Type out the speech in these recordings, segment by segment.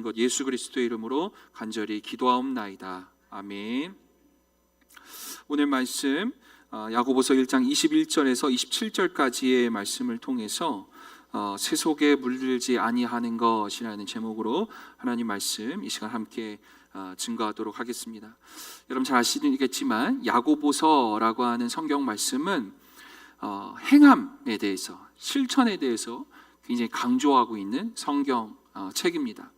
것 예수 그리스도의 이름으로 간절히 기도하옵나이다. 아멘. 오늘 말씀 야고보서 1장 21절에서 27절까지의 말씀을 통해서 세속에 물들지 아니하는 것이라는 제목으로 하나님 말씀 이 시간 함께 증거하도록 하겠습니다. 여러분 잘 아시겠지만 야고보서라고 하는 성경 말씀은 행함에 대해서, 실천에 대해서 굉장히 강조하고 있는 성경 책입니다.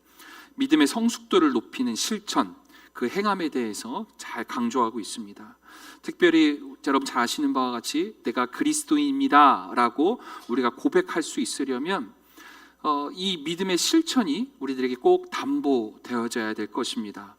믿음의 성숙도를 높이는 실천, 그 행함에 대해서 잘 강조하고 있습니다. 특별히 여러분 잘 아시는 바와 같이 내가 그리스도인입니다 라고 우리가 고백할 수 있으려면 이 믿음의 실천이 우리들에게 꼭 담보되어져야 될 것입니다.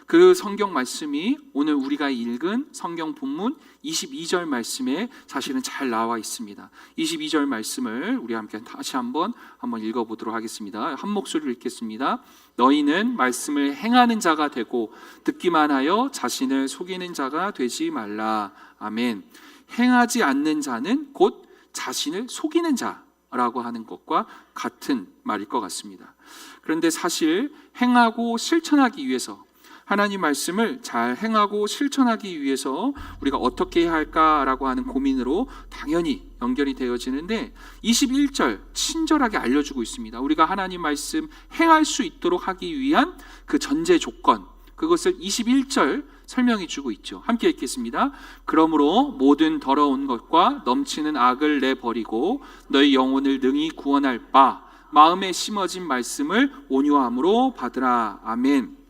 그 성경 말씀이 오늘 우리가 읽은 성경 본문 22절 말씀에 사실은 잘 나와 있습니다. 22절 말씀을 우리 함께 다시 한번 읽어보도록 하겠습니다. 한 목소리로 읽겠습니다. 너희는 말씀을 행하는 자가 되고 듣기만 하여 자신을 속이는 자가 되지 말라. 아멘. 행하지 않는 자는 곧 자신을 속이는 자라고 하는 것과 같은 말일 것 같습니다. 그런데 사실 행하고 실천하기 위해서, 하나님 말씀을 잘 행하고 실천하기 위해서 우리가 어떻게 해야 할까라고 하는 고민으로 당연히 연결이 되어지는데 21절 친절하게 알려주고 있습니다. 우리가 하나님 말씀 행할 수 있도록 하기 위한 그 전제 조건, 그것을 21절 설명해 주고 있죠. 함께 읽겠습니다. 그러므로 모든 더러운 것과 넘치는 악을 내버리고 너희 영혼을 능히 구원할 바 마음에 심어진 말씀을 온유함으로 받으라. 아멘.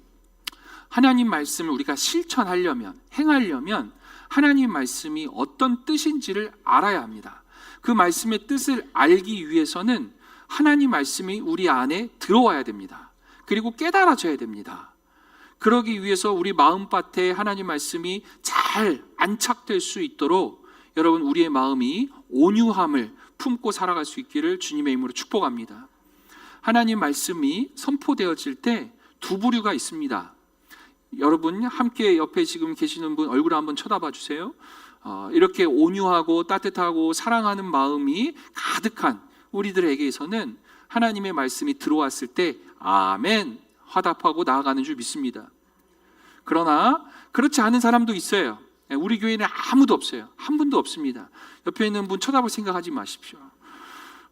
하나님 말씀을 우리가 실천하려면, 행하려면 하나님 말씀이 어떤 뜻인지를 알아야 합니다. 그 말씀의 뜻을 알기 위해서는 하나님 말씀이 우리 안에 들어와야 됩니다. 그리고 깨달아져야 됩니다. 그러기 위해서 우리 마음밭에 하나님 말씀이 잘 안착될 수 있도록 여러분 우리의 마음이 온유함을 품고 살아갈 수 있기를 주님의 이름으로 축복합니다. 하나님 말씀이 선포되어질 때 두 부류가 있습니다. 여러분 함께 옆에 지금 계시는 분 얼굴 한번 쳐다봐 주세요. 이렇게 온유하고 따뜻하고 사랑하는 마음이 가득한 우리들에게서는 하나님의 말씀이 들어왔을 때 아멘 화답하고 나아가는 줄 믿습니다. 그러나 그렇지 않은 사람도 있어요. 우리 교회는 아무도 없어요. 한 분도 없습니다. 옆에 있는 분 쳐다볼 생각하지 마십시오.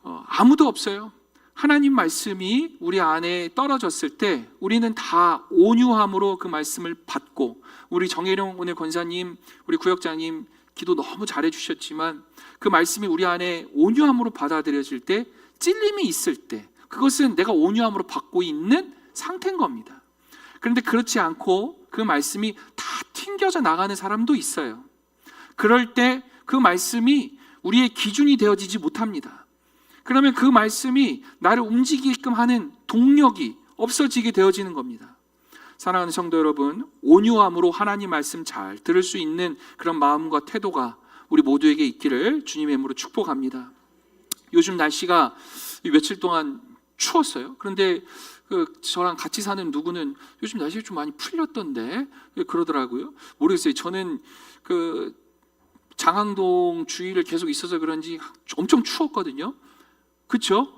아무도 없어요. 하나님 말씀이 우리 안에 떨어졌을 때 우리는 다 온유함으로 그 말씀을 받고, 우리 정혜령 오늘 권사님, 우리 구역장님 기도 너무 잘해 주셨지만 그 말씀이 우리 안에 온유함으로 받아들여질 때, 찔림이 있을 때 그것은 내가 온유함으로 받고 있는 상태인 겁니다. 그런데 그렇지 않고 그 말씀이 다 튕겨져 나가는 사람도 있어요. 그럴 때 그 말씀이 우리의 기준이 되어지지 못합니다. 그러면 그 말씀이 나를 움직이게끔 하는 동력이 없어지게 되어지는 겁니다. 사랑하는 성도 여러분, 온유함으로 하나님 말씀 잘 들을 수 있는 그런 마음과 태도가 우리 모두에게 있기를 주님의 이름으로 축복합니다. 요즘 날씨가 며칠 동안 추웠어요. 그런데 저랑 같이 사는 누구는 요즘 날씨가 좀 많이 풀렸던데 그러더라고요. 모르겠어요. 저는 장항동 주위를 계속 있어서 그런지 엄청 추웠거든요. 그렇죠?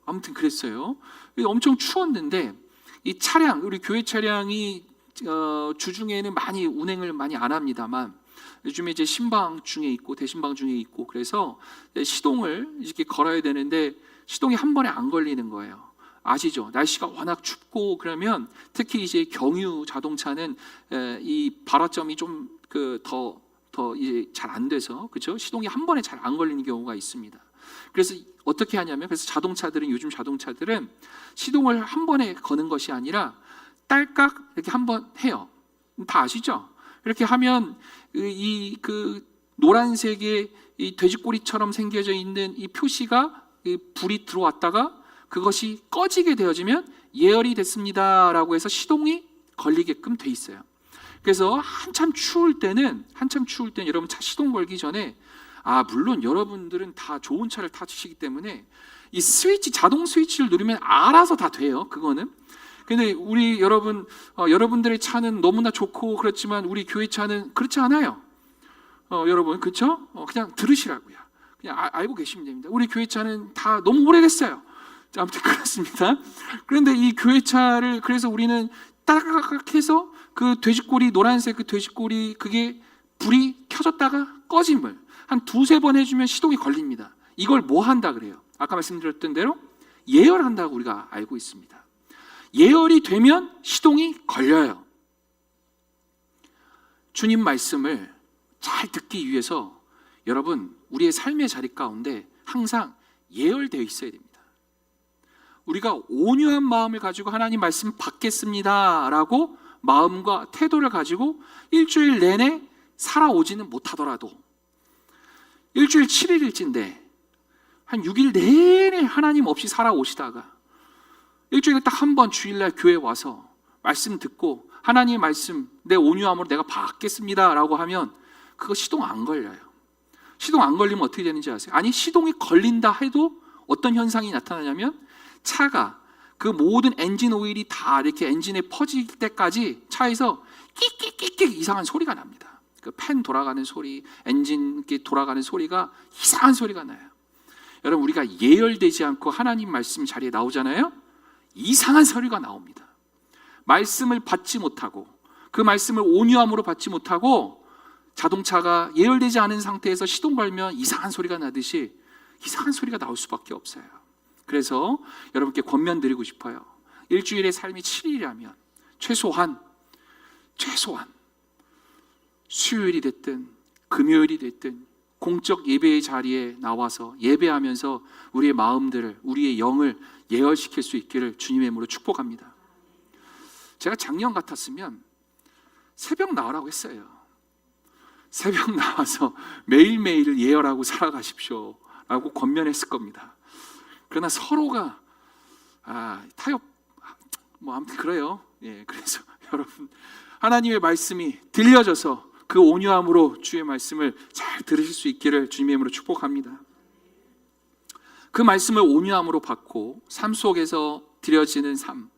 아무튼 그랬어요. 엄청 추웠는데 이 차량, 우리 교회 차량이 주중에는 많이 운행을 많이 안 합니다만 요즘에 이제 신방 중에 있고 대신방 중에 있고 그래서 시동을 이렇게 걸어야 되는데 시동이 한 번에 안 걸리는 거예요. 아시죠? 날씨가 워낙 춥고 그러면 특히 이제 경유 자동차는 이 발화점이 좀 더 이제 잘 안 돼서, 그렇죠? 시동이 한 번에 잘 안 걸리는 경우가 있습니다. 그래서 어떻게 하냐면, 그래서 요즘 자동차들은 시동을 한 번에 거는 것이 아니라 딸깍 이렇게 한 번 해요. 다 아시죠? 이렇게 하면 그 노란색의 이 돼지꼬리처럼 생겨져 있는 이 표시가 불이 들어왔다가 그것이 꺼지게 되어지면 예열이 됐습니다라고 해서 시동이 걸리게끔 돼 있어요. 그래서 한참 추울 때는 여러분 차 시동 걸기 전에, 물론 여러분들은 다 좋은 차를 타시기 때문에 이 자동 스위치를 누르면 알아서 다 돼요. 그거는. 근데 우리 여러분들의 차는 너무나 좋고 그렇지만 우리 교회 차는 그렇지 않아요. 여러분, 그렇죠? 그냥 들으시라고요. 그냥 알고 계시면 됩니다. 우리 교회 차는 다 너무 오래됐어요. 자, 아무튼 그렇습니다. 그런데 이 교회차를 그래서 우리는 따각따각 해서 그 돼지꼬리, 노란색 그 돼지꼬리, 그게 불이 켜졌다가 꺼짐을 한 두세 번 해주면 시동이 걸립니다. 이걸 뭐 한다 그래요? 아까 말씀드렸던 대로 예열한다고 우리가 알고 있습니다. 예열이 되면 시동이 걸려요. 주님 말씀을 잘 듣기 위해서 여러분, 우리의 삶의 자리 가운데 항상 예열되어 있어야 됩니다. 우리가 온유한 마음을 가지고 하나님 말씀 받겠습니다 라고 마음과 태도를 가지고 일주일 내내 살아오지는 못하더라도 일주일 7일일진데 한 6일 내내 하나님 없이 살아오시다가 일주일에 딱 한 번 주일날 교회 와서 말씀 듣고 하나님의 말씀 내 온유함으로 내가 받겠습니다 라고 하면 그거 시동 안 걸려요. 시동 안 걸리면 어떻게 되는지 아세요? 아니, 시동이 걸린다 해도 어떤 현상이 나타나냐면 차가 그 모든 엔진 오일이 다 이렇게 엔진에 퍼질 때까지 차에서 끽끽끽끽 이상한 소리가 납니다. 그 팬 돌아가는 소리, 엔진 돌아가는 소리가 이상한 소리가 나요. 여러분, 우리가 예열되지 않고 하나님 말씀 자리에 나오잖아요. 이상한 소리가 나옵니다. 말씀을 받지 못하고 그 말씀을 온유함으로 받지 못하고 자동차가 예열되지 않은 상태에서 시동 걸면 이상한 소리가 나듯이 이상한 소리가 나올 수밖에 없어요. 그래서 여러분께 권면드리고 싶어요. 일주일의 삶이 7일이라면 최소한 수요일이 됐든 금요일이 됐든 공적 예배의 자리에 나와서 예배하면서 우리의 마음들을, 우리의 영을 예열시킬 수 있기를 주님의 이름으로 축복합니다. 제가 작년 같았으면 새벽 나오라고 했어요. 새벽 나와서 매일매일을 예열하고 살아가십시오 라고 권면했을 겁니다. 그러나 서로가 타협, 뭐 아무튼 그래요. 예, 그래서 여러분, 하나님의 말씀이 들려져서 그 온유함으로 주의 말씀을 잘 들으실 수 있기를 주님의 이름으로 축복합니다. 그 말씀을 온유함으로 받고 삶 속에서 드려지는 삶,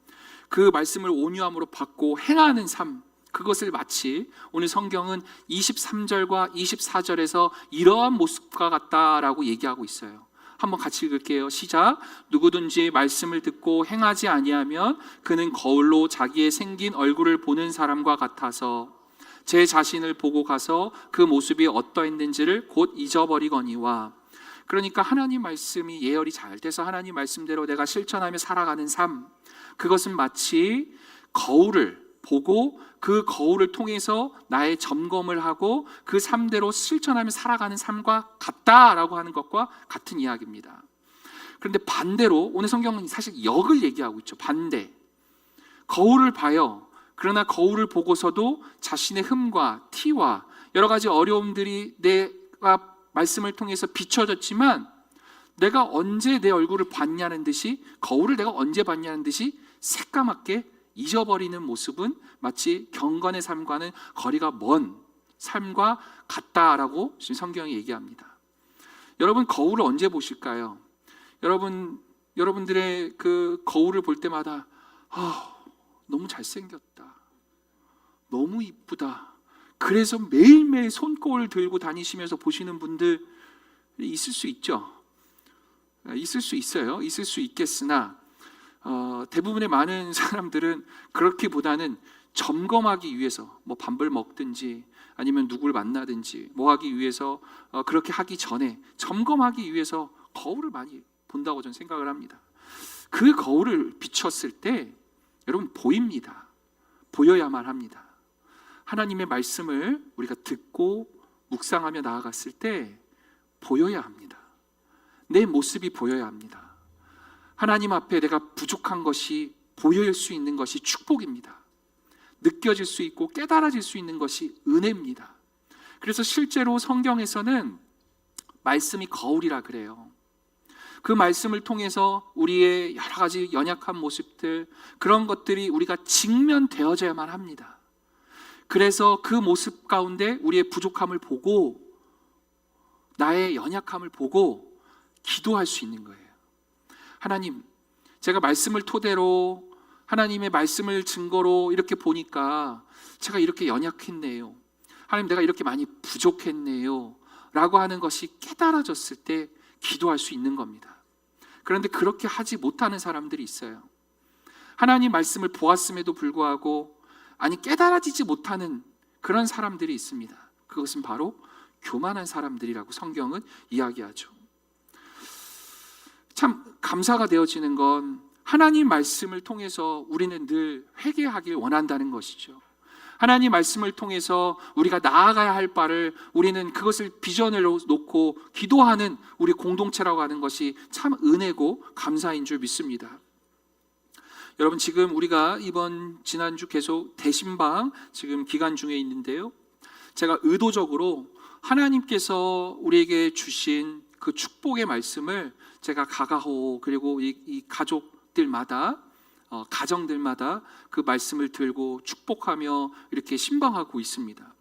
그 말씀을 온유함으로 받고 행하는 삶, 그것을 마치 오늘 성경은 23절과 24절에서 이러한 모습과 같다라고 얘기하고 있어요. 한번 같이 읽을게요. 시작. 누구든지 말씀을 듣고 행하지 아니하면 그는 거울로 자기의 생긴 얼굴을 보는 사람과 같아서 제 자신을 보고 가서 그 모습이 어떠했는지를 곧 잊어버리거니와. 그러니까 하나님 말씀이 예열이 잘 돼서 하나님 말씀대로 내가 실천하며 살아가는 삶, 그것은 마치 거울을 보고 그 거울을 통해서 나의 점검을 하고 그 삶대로 실천하며 살아가는 삶과 같다라고 하는 것과 같은 이야기입니다. 그런데 반대로 오늘 성경은 사실 역을 얘기하고 있죠. 반대. 거울을 봐요. 그러나 거울을 보고서도 자신의 흠과 티와 여러 가지 어려움들이 내가 말씀을 통해서 비춰졌지만 내가 언제 내 얼굴을 봤냐는 듯이, 거울을 내가 언제 봤냐는 듯이 새까맣게 잊어버리는 모습은 마치 경건의 삶과는 거리가 먼 삶과 같다라고 지금 성경이 얘기합니다. 여러분, 거울을 언제 보실까요? 여러분들의 그 거울을 볼 때마다 너무 잘생겼다, 너무 이쁘다, 그래서 매일매일 손거울 들고 다니시면서 보시는 분들 있을 수 있죠. 있을 수 있어요. 있을 수 있겠으나 대부분의 많은 사람들은 그렇기보다는 점검하기 위해서 뭐 밥을 먹든지 아니면 누구를 만나든지 뭐 하기 위해서 그렇게 하기 전에 점검하기 위해서 거울을 많이 본다고 저는 생각을 합니다. 그 거울을 비췄을 때 여러분 보입니다. 보여야만 합니다. 하나님의 말씀을 우리가 듣고 묵상하며 나아갔을 때 보여야 합니다. 내 모습이 보여야 합니다. 하나님 앞에 내가 부족한 것이 보일 수 있는 것이 축복입니다. 느껴질 수 있고 깨달아질 수 있는 것이 은혜입니다. 그래서 실제로 성경에서는 말씀이 거울이라 그래요. 그 말씀을 통해서 우리의 여러 가지 연약한 모습들, 그런 것들이 우리가 직면되어져야만 합니다. 그래서 그 모습 가운데 우리의 부족함을 보고 나의 연약함을 보고 기도할 수 있는 거예요. 하나님, 제가 말씀을 토대로 하나님의 말씀을 증거로 이렇게 보니까 제가 이렇게 연약했네요. 하나님, 내가 이렇게 많이 부족했네요 라고 하는 것이 깨달아졌을 때 기도할 수 있는 겁니다. 그런데 그렇게 하지 못하는 사람들이 있어요. 하나님 말씀을 보았음에도 불구하고 깨달아지지 못하는 그런 사람들이 있습니다. 그것은 바로 교만한 사람들이라고 성경은 이야기하죠. 참 감사가 되어지는 건 하나님 말씀을 통해서 우리는 늘 회개하길 원한다는 것이죠. 하나님 말씀을 통해서 우리가 나아가야 할 바를 우리는 그것을 비전을 놓고 기도하는 우리 공동체라고 하는 것이 참 은혜고 감사인 줄 믿습니다. 여러분, 지금 우리가 지난주 계속 대신방 지금 기간 중에 있는데요, 제가 의도적으로 하나님께서 우리에게 주신 그 축복의 말씀을 제가 가가호 그리고 이 가족들마다 가정들마다 그 말씀을 들고 축복하며 이렇게 신방하고 있습니다.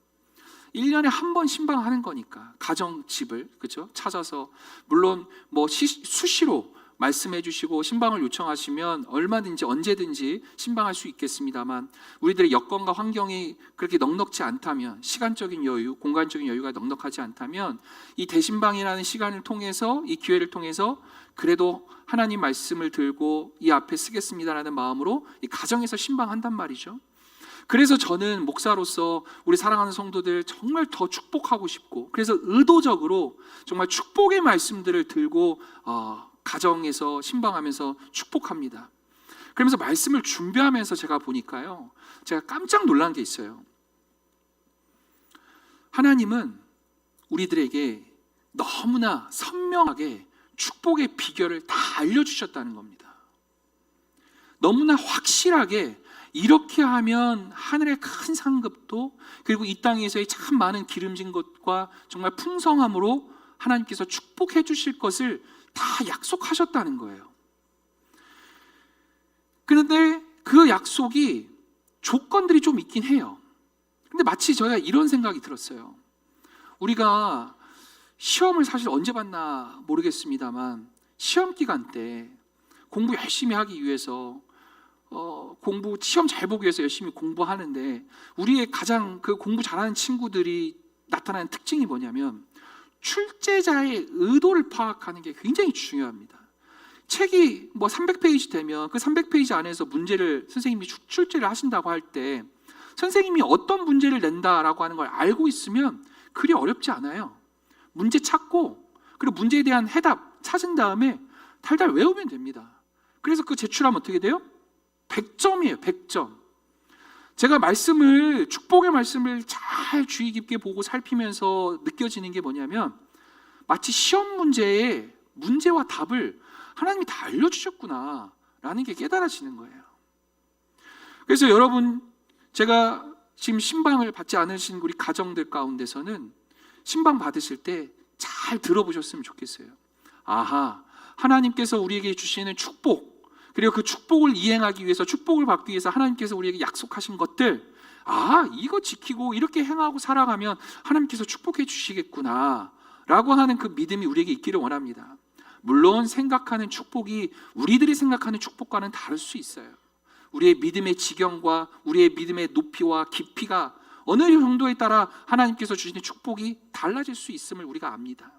1년에 한 번 신방하는 거니까 가정집을 그죠? 찾아서 물론 수시로 말씀해 주시고 신방을 요청하시면 얼마든지 언제든지 신방할 수 있겠습니다만, 우리들의 여건과 환경이 그렇게 넉넉지 않다면, 시간적인 여유, 공간적인 여유가 넉넉하지 않다면 이 대신방이라는 시간을 통해서, 이 기회를 통해서 그래도 하나님 말씀을 들고 이 앞에 쓰겠습니다라는 마음으로 이 가정에서 신방한단 말이죠. 그래서 저는 목사로서 우리 사랑하는 성도들 정말 더 축복하고 싶고, 그래서 의도적으로 정말 축복의 말씀들을 들고 가정에서 신방하면서 축복합니다. 그러면서 말씀을 준비하면서 제가 보니까요, 제가 깜짝 놀란 게 있어요. 하나님은 우리들에게 너무나 선명하게 축복의 비결을 다 알려주셨다는 겁니다. 너무나 확실하게 이렇게 하면 하늘의 큰 상급도, 그리고 이 땅에서의 참 많은 기름진 것과 정말 풍성함으로 하나님께서 축복해 주실 것을 다 약속하셨다는 거예요. 그런데 그 약속이 조건들이 좀 있긴 해요. 근데 마치 저희가 이런 생각이 들었어요. 우리가 시험을 사실 언제 봤나 모르겠습니다만, 시험 기간 때 공부 열심히 하기 위해서 시험 잘 보기 위해서 열심히 공부하는데, 우리의 가장 그 공부 잘하는 친구들이 나타나는 특징이 뭐냐면 출제자의 의도를 파악하는 게 굉장히 중요합니다. 책이 300페이지 되면 그 300페이지 안에서 문제를 선생님이 출제를 하신다고 할 때, 선생님이 어떤 문제를 낸다라고 하는 걸 알고 있으면 그리 어렵지 않아요. 문제 찾고 그리고 문제에 대한 해답 찾은 다음에 달달 외우면 됩니다. 그래서 그 제출하면 어떻게 돼요? 100점이에요. 100점. 제가 축복의 말씀을 잘 주의 깊게 보고 살피면서 느껴지는 게 뭐냐면, 마치 시험 문제의 문제와 답을 하나님이 다 알려주셨구나 라는 게 깨달아지는 거예요. 그래서 여러분, 제가 지금 신방을 받지 않으신 우리 가정들 가운데서는 신방 받으실 때 잘 들어보셨으면 좋겠어요. 아하, 하나님께서 우리에게 주시는 축복, 그리고 그 축복을 이행하기 위해서, 축복을 받기 위해서 하나님께서 우리에게 약속하신 것들, 이거 지키고 이렇게 행하고 살아가면 하나님께서 축복해 주시겠구나 라고 하는 그 믿음이 우리에게 있기를 원합니다. 물론 생각하는 축복이 우리들이 생각하는 축복과는 다를 수 있어요. 우리의 믿음의 지경과 우리의 믿음의 높이와 깊이가 어느 정도에 따라 하나님께서 주시는 축복이 달라질 수 있음을 우리가 압니다.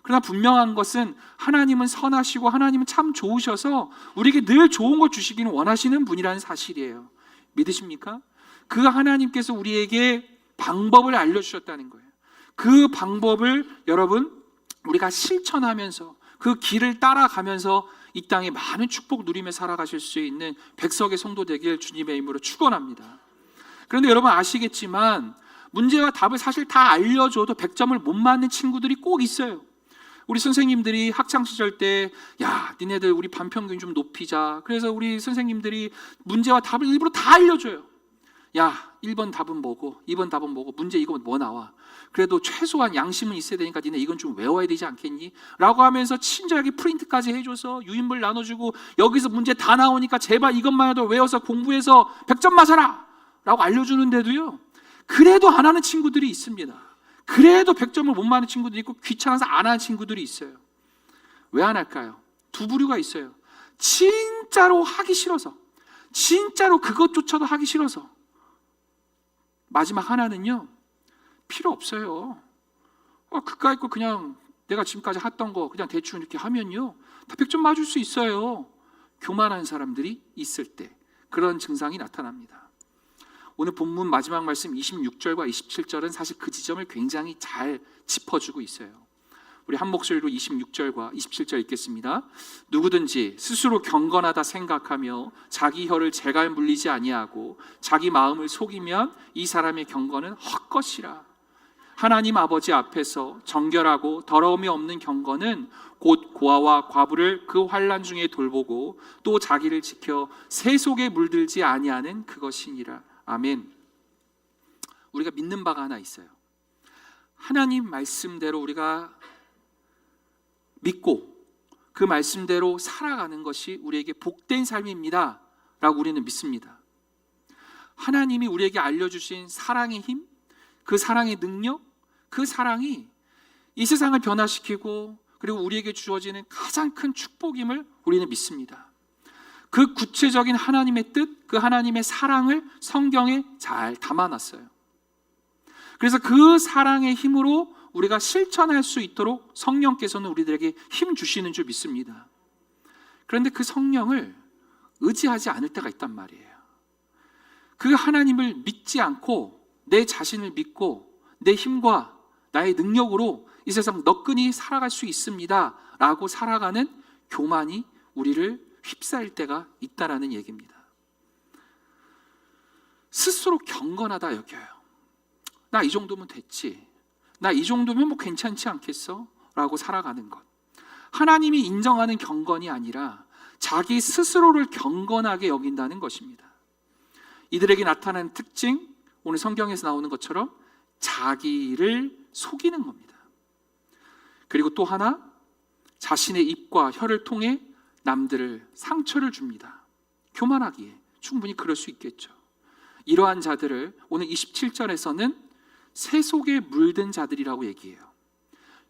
그러나 분명한 것은 하나님은 선하시고 하나님은 참 좋으셔서 우리에게 늘 좋은 걸 주시기는 원하시는 분이라는 사실이에요. 믿으십니까? 그 하나님께서 우리에게 방법을 알려주셨다는 거예요. 그 방법을 여러분, 우리가 실천하면서 그 길을 따라가면서 이 땅에 많은 축복 누리며 살아가실 수 있는 백석의 성도 되길 주님의 이름으로 축원합니다. 그런데 여러분 아시겠지만, 문제와 답을 사실 다 알려줘도 100점을 못 맞는 친구들이 꼭 있어요. 우리 선생님들이 학창시절 때, 야, 니네들 우리 반평균 좀 높이자. 그래서 우리 선생님들이 문제와 답을 일부러 다 알려줘요. 야, 1번 답은 뭐고 2번 답은 뭐고 문제 이거 뭐 나와. 그래도 최소한 양심은 있어야 되니까 니네 이건 좀 외워야 되지 않겠니? 라고 하면서 친절하게 프린트까지 해줘서 유인물 나눠주고, 여기서 문제 다 나오니까 제발 이것만이라도 외워서 공부해서 100점 맞아라 라고 알려주는데도요, 그래도 안 하는 친구들이 있습니다. 그래도 100점을 못 맞는 친구들이 있고 귀찮아서 안 하는 친구들이 있어요. 왜 안 할까요? 두 부류가 있어요. 진짜로 하기 싫어서, 진짜로 그것조차도 하기 싫어서. 마지막 하나는요, 필요 없어요. 그까이 거 그냥 내가 지금까지 했던 거 그냥 대충 이렇게 하면요, 다 100점 맞을 수 있어요. 교만한 사람들이 있을 때 그런 증상이 나타납니다. 오늘 본문 마지막 말씀 26절과 27절은 사실 그 지점을 굉장히 잘 짚어주고 있어요. 우리 한 목소리로 26절과 27절 읽겠습니다. 누구든지 스스로 경건하다 생각하며 자기 혀를 재갈 물리지 아니하고 자기 마음을 속이면 이 사람의 경건은 헛것이라. 하나님 아버지 앞에서 정결하고 더러움이 없는 경건은 곧 고아와 과부를 그 환난 중에 돌보고 또 자기를 지켜 새 속에 물들지 아니하는 그것이니라. 아멘. 우리가 믿는 바가 하나 있어요. 하나님 말씀대로 우리가 믿고 그 말씀대로 살아가는 것이 우리에게 복된 삶입니다 라고 우리는 믿습니다. 하나님이 우리에게 알려주신 사랑의 힘, 그 사랑의 능력, 그 사랑이 이 세상을 변화시키고 그리고 우리에게 주어지는 가장 큰 축복임을 우리는 믿습니다. 그 구체적인 하나님의 뜻, 그 하나님의 사랑을 성경에 잘 담아놨어요. 그래서 그 사랑의 힘으로 우리가 실천할 수 있도록 성령께서는 우리들에게 힘 주시는 줄 믿습니다. 그런데 그 성령을 의지하지 않을 때가 있단 말이에요. 그 하나님을 믿지 않고 내 자신을 믿고 내 힘과 나의 능력으로 이 세상 너끈히 살아갈 수 있습니다 라고 살아가는 교만이 우리를 휩싸일 때가 있다라는 얘기입니다. 스스로 경건하다 여겨요. 나 이 정도면 됐지, 나 이 정도면 뭐 괜찮지 않겠어? 라고 살아가는 것. 하나님이 인정하는 경건이 아니라 자기 스스로를 경건하게 여긴다는 것입니다. 이들에게 나타나는 특징, 오늘 성경에서 나오는 것처럼 자기를 속이는 겁니다. 그리고 또 하나, 자신의 입과 혀를 통해 남들을 상처를 줍니다. 교만하기에 충분히 그럴 수 있겠죠. 이러한 자들을 오늘 27절에서는 새 속에 물든 자들이라고 얘기해요.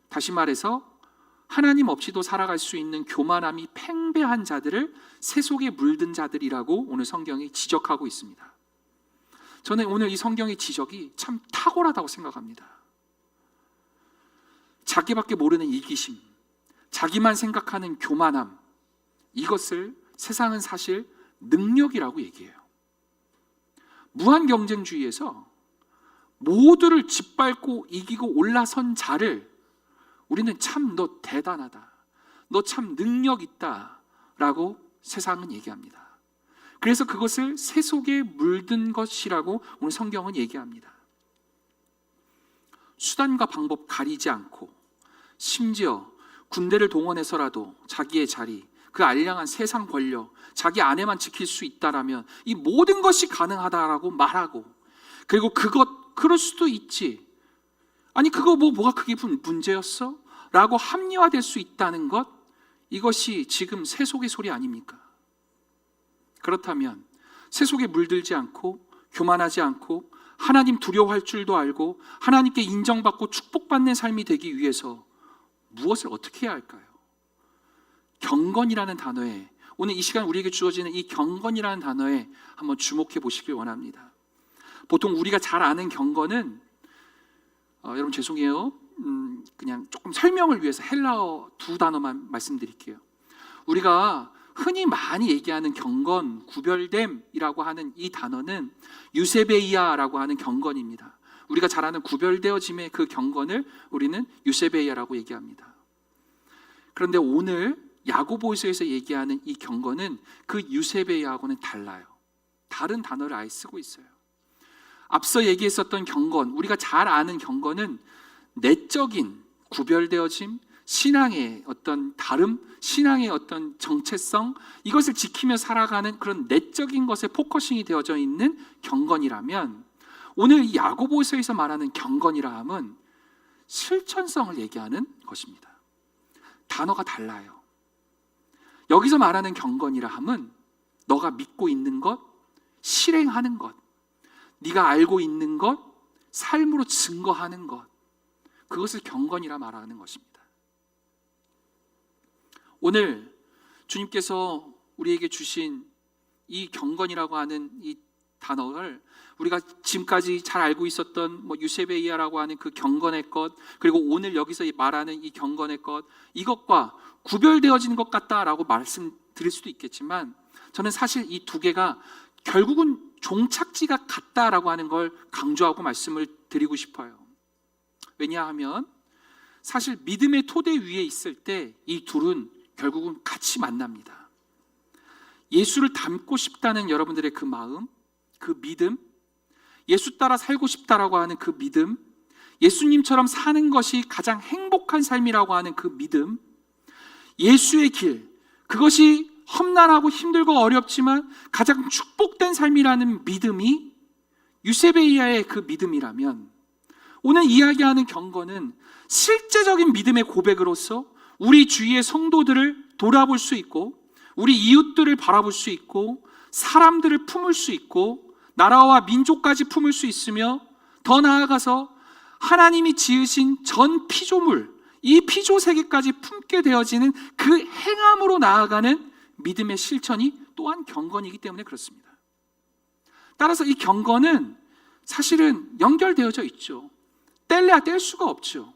다시 말해서 하나님 없이도 살아갈 수 있는 교만함이 팽배한 자들을 새 속에 물든 자들이라고 오늘 성경이 지적하고 있습니다. 저는 오늘 이 성경의 지적이 참 탁월하다고 생각합니다. 자기밖에 모르는 이기심, 자기만 생각하는 교만함, 이것을 세상은 사실 능력이라고 얘기해요. 무한 경쟁주의에서 모두를 짓밟고 이기고 올라선 자를 우리는 참 너 대단하다, 너 참 능력 있다 라고 세상은 얘기합니다. 그래서 그것을 새 속에 물든 것이라고 오늘 성경은 얘기합니다. 수단과 방법 가리지 않고 심지어 군대를 동원해서라도 자기의 자리, 그 알량한 세상 권력, 자기 안에만 지킬 수 있다라면 이 모든 것이 가능하다라고 말하고, 그리고 그럴 수도 있지, 아니 그거 뭐가 그게 문제였어? 라고 합리화될 수 있다는 것, 이것이 지금 새 속의 소리 아닙니까? 그렇다면 새 속에 물들지 않고 교만하지 않고 하나님 두려워할 줄도 알고 하나님께 인정받고 축복받는 삶이 되기 위해서 무엇을 어떻게 해야 할까요? 경건이라는 단어에, 오늘 이 시간 우리에게 주어지는 이 경건이라는 단어에 한번 주목해 보시길 원합니다. 보통 우리가 잘 아는 경건은 여러분 죄송해요, 그냥 조금 설명을 위해서 헬라어 두 단어만 말씀드릴게요. 우리가 흔히 많이 얘기하는 경건, 구별됨이라고 하는 이 단어는 유세베이아라고 하는 경건입니다. 우리가 잘 아는 구별되어짐의 그 경건을 우리는 유세베이아라고 얘기합니다. 그런데 오늘 야고보서에서 얘기하는 이 경건은 그 유세베이아하고는 달라요. 다른 단어를 아예 쓰고 있어요. 앞서 얘기했었던 경건, 우리가 잘 아는 경건은 내적인 구별되어짐, 신앙의 어떤 다름, 신앙의 어떤 정체성, 이것을 지키며 살아가는 그런 내적인 것에 포커싱이 되어져 있는 경건이라면, 오늘 이 야고보서에서 말하는 경건이라 함은 실천성을 얘기하는 것입니다. 단어가 달라요. 여기서 말하는 경건이라 함은 너가 믿고 있는 것, 실행하는 것, 네가 알고 있는 것, 삶으로 증거하는 것, 그것을 경건이라 말하는 것입니다. 오늘 주님께서 우리에게 주신 이 경건이라고 하는 이 단어를 우리가 지금까지 잘 알고 있었던 유세베이아라고 하는 그 경건의 것, 그리고 오늘 여기서 말하는 이 경건의 것, 이것과 구별되어지는 것 같다라고 말씀드릴 수도 있겠지만, 저는 사실 이 두 개가 결국은 종착지가 같다라고 하는 걸 강조하고 말씀을 드리고 싶어요. 왜냐하면 사실 믿음의 토대 위에 있을 때 이 둘은 결국은 같이 만납니다. 예수를 닮고 싶다는 여러분들의 그 마음, 그 믿음, 예수 따라 살고 싶다라고 하는 그 믿음, 예수님처럼 사는 것이 가장 행복한 삶이라고 하는 그 믿음, 예수의 길, 그것이 험난하고 힘들고 어렵지만 가장 축복된 삶이라는 믿음이 유세베이아의 그 믿음이라면, 오늘 이야기하는 경건은 실제적인 믿음의 고백으로서 우리 주위의 성도들을 돌아볼 수 있고, 우리 이웃들을 바라볼 수 있고, 사람들을 품을 수 있고, 나라와 민족까지 품을 수 있으며, 더 나아가서 하나님이 지으신 전 피조물, 이 피조 세계까지 품게 되어지는 그 행함으로 나아가는 믿음의 실천이 또한 경건이기 때문에 그렇습니다. 따라서 이 경건은 사실은 연결되어져 있죠. 뗄래야 뗄 수가 없죠.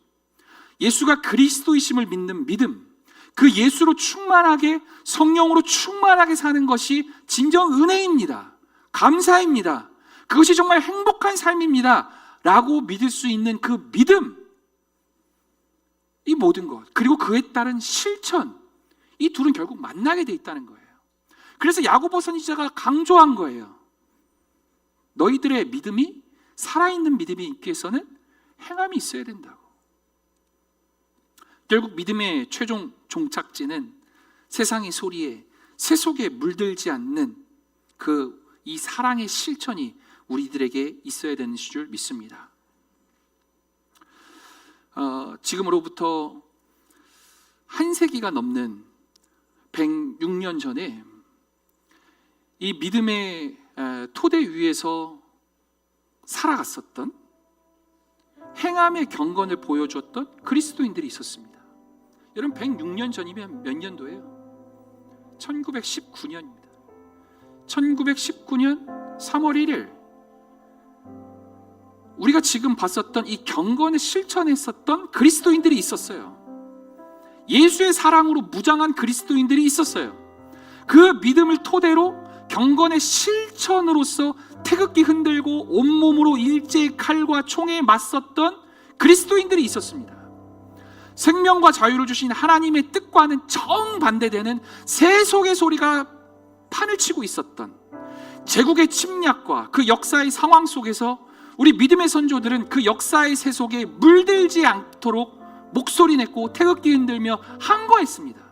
예수가 그리스도이심을 믿는 믿음, 그 예수로 충만하게, 성령으로 충만하게 사는 것이 진정 은혜입니다. 감사입니다. 그것이 정말 행복한 삶입니다 라고 믿을 수 있는 그 믿음, 이 모든 것, 그리고 그에 따른 실천, 이 둘은 결국 만나게 돼 있다는 거예요. 그래서 야고보 선지자가 강조한 거예요. 너희들의 믿음이, 살아있는 믿음이 있기 위해서는 행함이 있어야 된다고. 결국 믿음의 최종 종착지는 세상의 소리에, 세속에 물들지 않는 이 사랑의 실천이 우리들에게 있어야 되는 줄 믿습니다. 지금으로부터 한 세기가 넘는 106년 전에 이 믿음의 토대 위에서 살아갔었던, 행함의 경건을 보여주었던 그리스도인들이 있었습니다. 여러분, 106년 전이면 몇 년도예요? 1919년입니다. 1919년 3월 1일 우리가 지금 봤었던 이 경건을 실천했었던 그리스도인들이 있었어요. 예수의 사랑으로 무장한 그리스도인들이 있었어요. 그 믿음을 토대로 경건의 실천으로서 태극기 흔들고 온몸으로 일제의 칼과 총에 맞섰던 그리스도인들이 있었습니다. 생명과 자유를 주신 하나님의 뜻과는 정반대되는 세속의 소리가 판을 치고 있었던 제국의 침략과 그 역사의 상황 속에서 우리 믿음의 선조들은 그 역사의 세속에 물들지 않도록 목소리 냈고 태극기 흔들며 항거했습니다.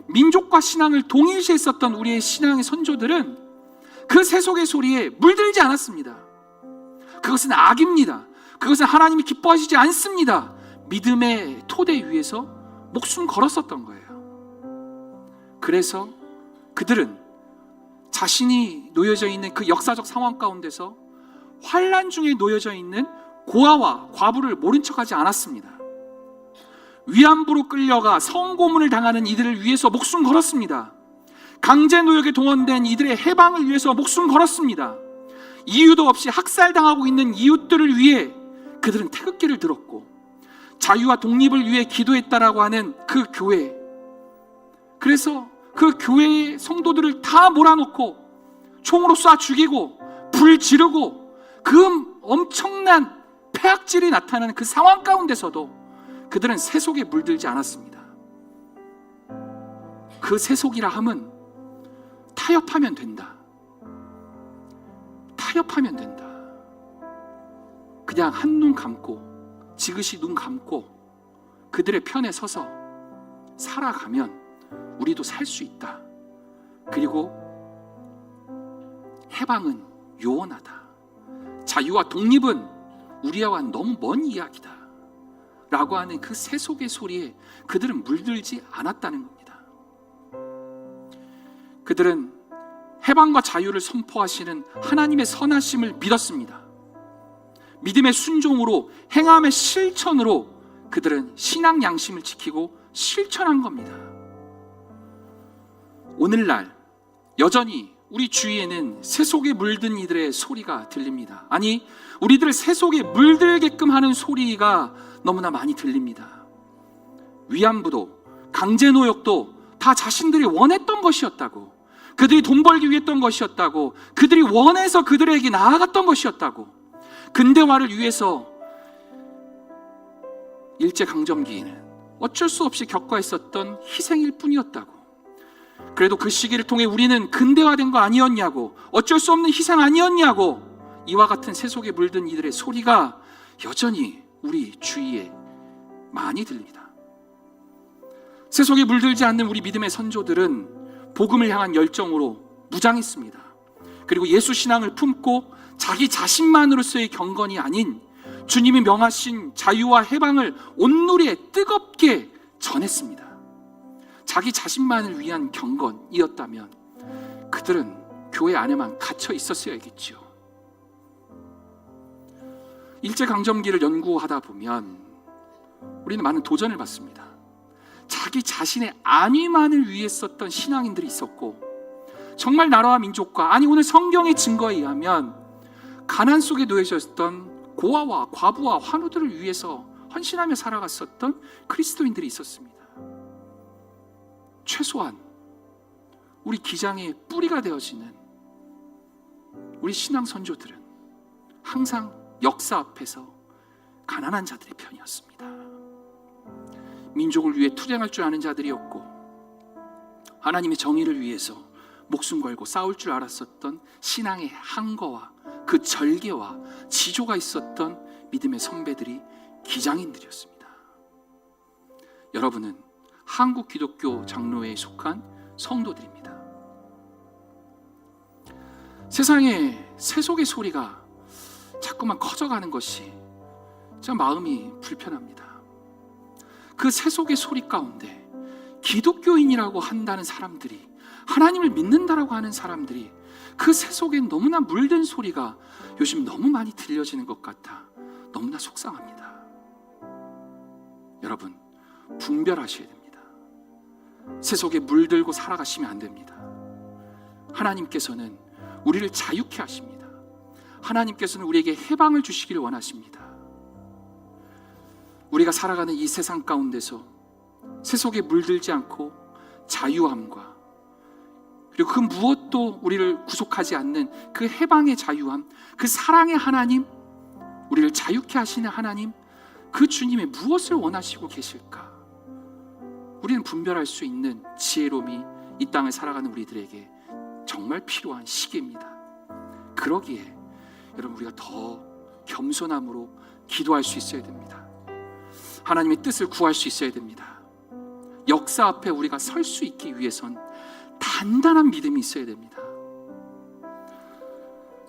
민족과 신앙을 동일시했었던 우리의 신앙의 선조들은 그 세속의 소리에 물들지 않았습니다. 그것은 악입니다. 그것은 하나님이 기뻐하시지 않습니다. 믿음의 토대 위에서 목숨 걸었었던 거예요. 그래서 그들은 자신이 놓여져 있는 그 역사적 상황 가운데서 환난 중에 놓여져 있는 고아와 과부를 모른 척하지 않았습니다. 위안부로 끌려가 성고문을 당하는 이들을 위해서 목숨 걸었습니다. 강제 노역에 동원된 이들의 해방을 위해서 목숨 걸었습니다. 이유도 없이 학살당하고 있는 이웃들을 위해 그들은 태극기를 들었고, 자유와 독립을 위해 기도했다라고 하는 그 교회, 그래서 그 교회의 성도들을 다 몰아놓고 총으로 쏴 죽이고 불 지르고 그 엄청난 폐악질이 나타나는 그 상황 가운데서도 그들은 세속에 물들지 않았습니다. 그 세속이라 함은 타협하면 된다. 타협하면 된다. 그냥 한눈 감고, 지그시 눈 감고 그들의 편에 서서 살아가면 우리도 살 수 있다. 그리고 해방은 요원하다. 자유와 독립은 우리와 너무 먼 이야기다 라고 하는 그 세속의 소리에 그들은 물들지 않았다는 겁니다. 그들은 해방과 자유를 선포하시는 하나님의 선하심을 믿었습니다. 믿음의 순종으로, 행함의 실천으로 그들은 신앙 양심을 지키고 실천한 겁니다. 오늘날 여전히 우리 주위에는 쇠속에 물든 이들의 소리가 들립니다. 아니, 우리들을 쇠속에 물들게끔 하는 소리가 너무나 많이 들립니다. 위안부도 강제노역도 다 자신들이 원했던 것이었다고, 그들이 돈 벌기 위해 했던 것이었다고, 그들이 원해서 그들에게 나아갔던 것이었다고, 근대화를 위해서 일제강점기에는 어쩔 수 없이 겪어했었던 희생일 뿐이었다고, 그래도 그 시기를 통해 우리는 근대화된 거 아니었냐고, 어쩔 수 없는 희생 아니었냐고, 이와 같은 쇠속에 물든 이들의 소리가 여전히 우리 주위에 많이 들립니다. 쇠속에 물들지 않는 우리 믿음의 선조들은 복음을 향한 열정으로 무장했습니다. 그리고 예수 신앙을 품고 자기 자신만으로서의 경건이 아닌 주님이 명하신 자유와 해방을 온누리에 뜨겁게 전했습니다. 자기 자신만을 위한 경건이었다면 그들은 교회 안에만 갇혀 있었어야겠죠. 일제강점기를 연구하다 보면 우리는 많은 도전을 받습니다. 자기 자신의 안위만을 위해 썼던 신앙인들이 있었고, 정말 나라와 민족과, 아니 오늘 성경의 증거에 의하면 가난 속에 놓여졌던 고아와 과부와 환우들을 위해서 헌신하며 살아갔었던 그리스도인들이 있었습니다. 최소한 우리 기장의 뿌리가 되어지는 우리 신앙 선조들은 항상 역사 앞에서 가난한 자들의 편이었습니다. 민족을 위해 투쟁할 줄 아는 자들이었고, 하나님의 정의를 위해서 목숨 걸고 싸울 줄 알았었던 신앙의 항거와 그 절개와 지조가 있었던 믿음의 선배들이 기장인들이었습니다. 여러분은 한국 기독교 장로회에 속한 성도들입니다. 세상에 쇠속의 소리가 자꾸만 커져가는 것이 참 마음이 불편합니다. 그 쇠속의 소리 가운데 기독교인이라고 한다는 사람들이, 하나님을 믿는다라고 하는 사람들이 그 쇠속에 너무나 물든 소리가 요즘 너무 많이 들려지는 것 같아 너무나 속상합니다. 여러분, 분별하셔야 됩니다. 쇠속에 물들고 살아가시면 안 됩니다. 하나님께서는 우리를 자유케 하십니다. 하나님께서는 우리에게 해방을 주시기를 원하십니다. 우리가 살아가는 이 세상 가운데서 쇠속에 물들지 않고 자유함과, 그리고 그 무엇도 우리를 구속하지 않는 그 해방의 자유함, 그 사랑의 하나님, 우리를 자유케 하시는 하나님, 그 주님의 무엇을 원하시고 계실까? 우리는 분별할 수 있는 지혜로움이 이 땅을 살아가는 우리들에게 정말 필요한 시기입니다. 그러기에 여러분, 우리가 더 겸손함으로 기도할 수 있어야 됩니다. 하나님의 뜻을 구할 수 있어야 됩니다. 역사 앞에 우리가 설 수 있기 위해선 단단한 믿음이 있어야 됩니다.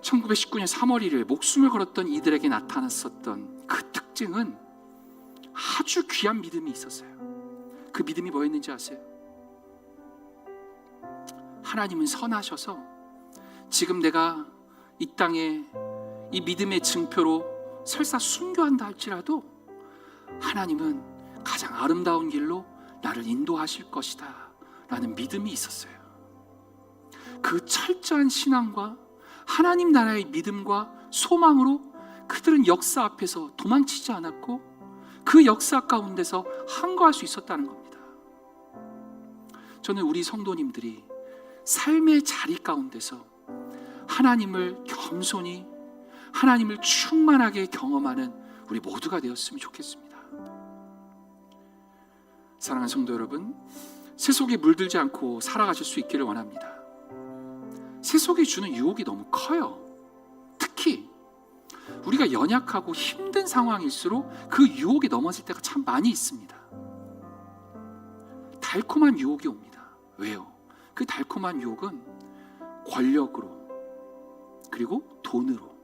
1919년 3월 1일 목숨을 걸었던 이들에게 나타났었던 그 특징은 아주 귀한 믿음이 있었어요. 그 믿음이 뭐였는지 아세요? 하나님은 선하셔서 지금 내가 이 땅에 이 믿음의 증표로 설사 순교한다 할지라도 하나님은 가장 아름다운 길로 나를 인도하실 것이다 라는 믿음이 있었어요. 그 철저한 신앙과 하나님 나라의 믿음과 소망으로 그들은 역사 앞에서 도망치지 않았고 그 역사 가운데서 항거할 수 있었다는 겁니다. 저는 우리 성도님들이 삶의 자리 가운데서 하나님을 겸손히, 하나님을 충만하게 경험하는 우리 모두가 되었으면 좋겠습니다. 사랑하는 성도 여러분, 쇠속에 물들지 않고 살아가실 수 있기를 원합니다. 쇠속이 주는 유혹이 너무 커요. 특히 우리가 연약하고 힘든 상황일수록 그 유혹에 넘어질 때가 참 많이 있습니다. 달콤한 유혹이 옵니다. 왜요? 그 달콤한 유혹은 권력으로, 그리고 돈으로,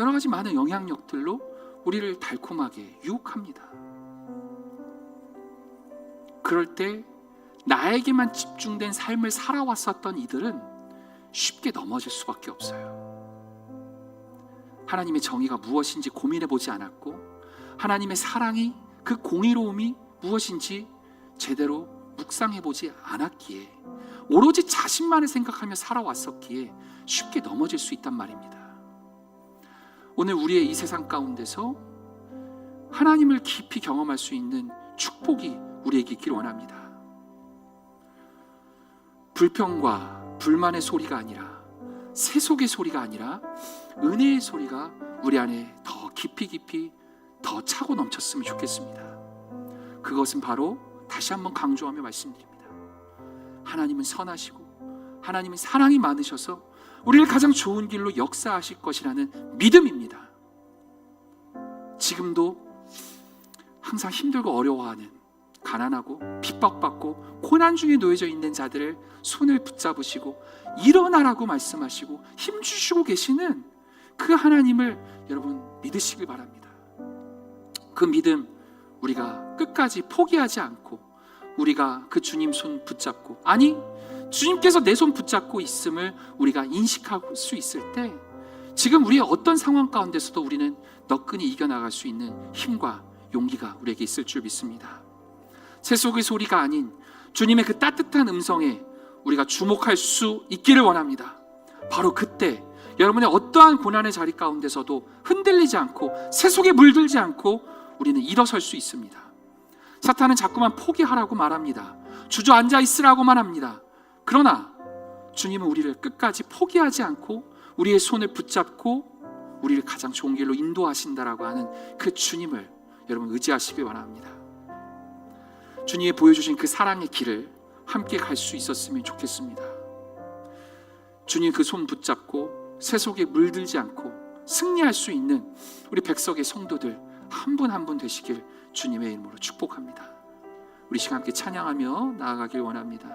여러 가지 많은 영향력들로 우리를 달콤하게 유혹합니다. 그럴 때 나에게만 집중된 삶을 살아왔었던 이들은 쉽게 넘어질 수밖에 없어요. 하나님의 정의가 무엇인지 고민해보지 않았고, 하나님의 사랑이, 그 공의로움이 무엇인지 제대로 묵상해보지 않았기에 오로지 자신만을 생각하며 살아왔었기에 쉽게 넘어질 수 있단 말입니다. 오늘 우리의 이 세상 가운데서 하나님을 깊이 경험할 수 있는 축복이 우리에게 있기를 원합니다. 불평과 불만의 소리가 아니라, 세속의 소리가 아니라 은혜의 소리가 우리 안에 더 깊이 더 차고 넘쳤으면 좋겠습니다. 그것은 바로 다시 한번 강조하며 말씀드립니다. 하나님은 선하시고 하나님은 사랑이 많으셔서 우리를 가장 좋은 길로 역사하실 것이라는 믿음입니다. 지금도 항상 힘들고 어려워하는, 가난하고 핍박받고 고난 중에 놓여져 있는 자들을 손을 붙잡으시고 일어나라고 말씀하시고 힘주시고 계시는 그 하나님을 여러분 믿으시길 바랍니다. 그 믿음, 우리가 끝까지 포기하지 않고 우리가 그 주님 손 붙잡고, 아니 주님께서 내 손 붙잡고 있음을 우리가 인식할 수 있을 때 지금 우리의 어떤 상황 가운데서도 우리는 너끈히 이겨나갈 수 있는 힘과 용기가 우리에게 있을 줄 믿습니다. 세속의 소리가 아닌 주님의 그 따뜻한 음성에 우리가 주목할 수 있기를 원합니다. 바로 그때 여러분의 어떠한 고난의 자리 가운데서도 흔들리지 않고 세속에 물들지 않고 우리는 일어설 수 있습니다. 사탄은 자꾸만 포기하라고 말합니다. 주저앉아 있으라고만 합니다. 그러나 주님은 우리를 끝까지 포기하지 않고 우리의 손을 붙잡고 우리를 가장 좋은 길로 인도하신다라고 하는 그 주님을 여러분 의지하시길 원합니다. 주님이 보여주신 그 사랑의 길을 함께 갈 수 있었으면 좋겠습니다. 주님 그 손 붙잡고 세속에 물들지 않고 승리할 수 있는 우리 백석의 성도들 한 분 한 분 되시길 주님의 이름으로 축복합니다. 우리 시간 함께 찬양하며 나아가길 원합니다.